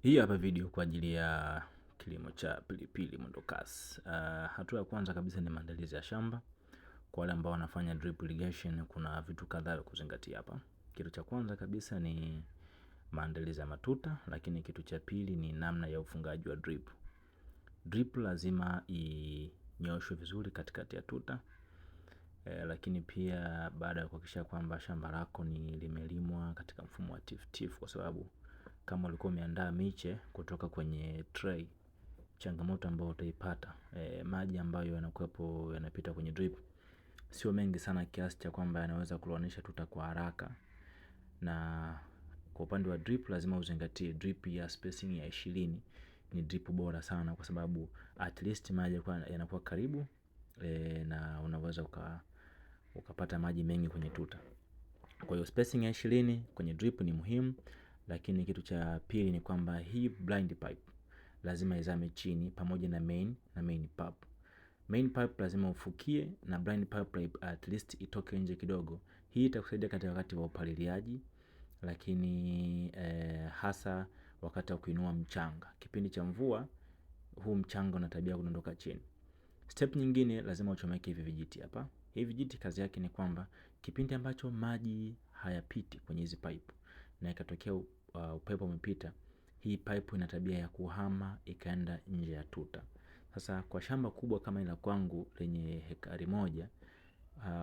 Hii hapa video kwa ajili ya kilimo cha pilipili mwendokasi. Hatua ya kwanza kabisa ni maandalizi ya shamba. Kwa wale ambao wanafanya drip irrigation, kuna vitu kadhaa vya kuzingatia hapa. Kitu cha kwanza kabisa ni maandalizi ya matuta, lakini kitu cha pili ni namna ya ufungaji wa drip. Drip lazima inyoshwe vizuri katikati ya tuta. Lakini pia baada ya kuhakikisha kwamba shamba lako ni limelimwa katika mfumo wa tifutifu, kwa sababu kama ulikuwa umeandaa miche kutoka kwenye tray, changamoto ambayo utaipata, maji ambayo yanakuwepo yanapita kwenye drip sio mengi sana kiasi cha kwamba yanaweza kulowanisha tuta kwa haraka. Na kwa upande wa drip lazima uzingatie drip ya spacing ya 20 ni drip bora sana, kwa sababu at least maji yanakuwa karibu, na unaweza ukapata maji mengi kwenye tuta. Kwa hiyo spacing ya 20 kwenye drip ni muhimu. Lakini kitu cha pili ni kwamba hii blind pipe lazima izame chini pamoja na main pipe. Main pipe lazima ufukie na blind pipe at least itoke nje kidogo. Hii itakusaidia katika wakati wa upaliliaji, lakini hasa wakati wa kuinua mchanga. Kipindi cha mvua huu mchanga una tabia kudondoka chini. Step nyingine, lazima uchomeke hivi vijiti hapa. Hivi vijiti kazi yake ni kwamba kipindi ambacho maji hayapiti kwenye hizi pipe na ikatokea upepo umepita, hii pipe ina tabia ya kuhama ikaenda nje ya tuta. Sasa kwa shamba kubwa kama ila kwangu lenye hekari moja,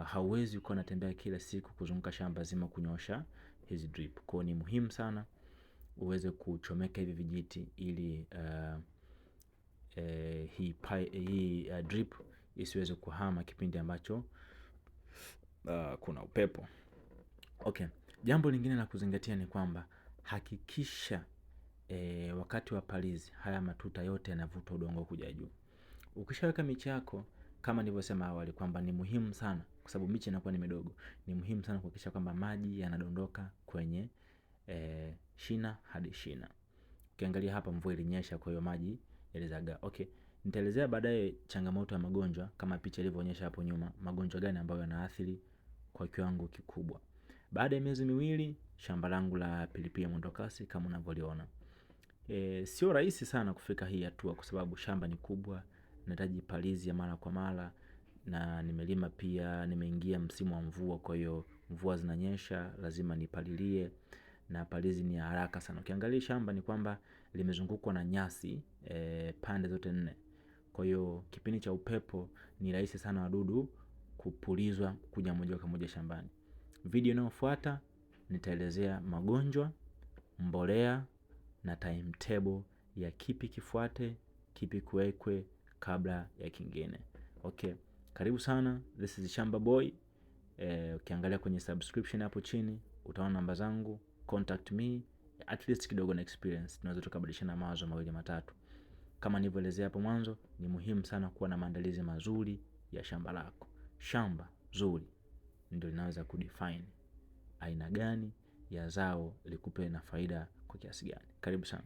hauwezi kuwa unatembea kila siku kuzunguka shamba zima kunyosha hizi drip. Kwa ni muhimu sana uweze kuchomeka hivi vijiti ili hii drip isiweze kuhama kipindi ambacho kuna upepo. Okay. Jambo lingine la kuzingatia ni kwamba hakikisha wakati wa palizi haya matuta yote yanavuta udongo kuja juu. Ukishaweka miche yako, kama nilivyosema awali kwamba ni muhimu sana, kwa sababu miche inakuwa ni midogo, ni muhimu sana kuhakikisha kwamba maji yanadondoka kwenye shina hadi shina. Ukiangalia hapa mvua ilinyesha, kwa hiyo maji yalizagaa. Okay, nitaelezea baadaye changamoto ya magonjwa kama picha ilivyoonyesha hapo nyuma, magonjwa gani ambayo yanaathiri kwa kiwango kikubwa. Baada ya miezi miwili, shamba langu la pilipili mwendokasi kama unavyoliona. Sio rahisi sana kufika hii hatua, kwa sababu shamba ni kubwa, nahitaji palizi ya mara kwa mara, na nimelima pia, nimeingia msimu wa mvua, kwa hiyo mvua zinanyesha, lazima nipalilie, na palizi ni haraka sana. Ukiangalia shamba ni kwamba limezungukwa na nyasi pande zote 4. Kwa hiyo kipindi cha upepo ni rahisi sana wadudu kupulizwa kuja moja kwa moja shambani. Video inayofuata nitaelezea magonjwa, mbolea na timetable ya kipi kifuate, kipi kuwekwe kabla ya kingine. Okay, karibu sana. This is Shamba Boy. Ukiangalia kwenye subscription hapo chini utaona namba zangu, contact me. At least kidogo na experience, tunaweza tukabadilishana mawazo mawili matatu. Kama nilivyoelezea hapo mwanzo, ni muhimu sana kuwa na maandalizi mazuri ya shamba lako. Shamba zuri ndio linaweza kudefine aina gani ya zao likupe na faida kwa kiasi gani. Karibu sana.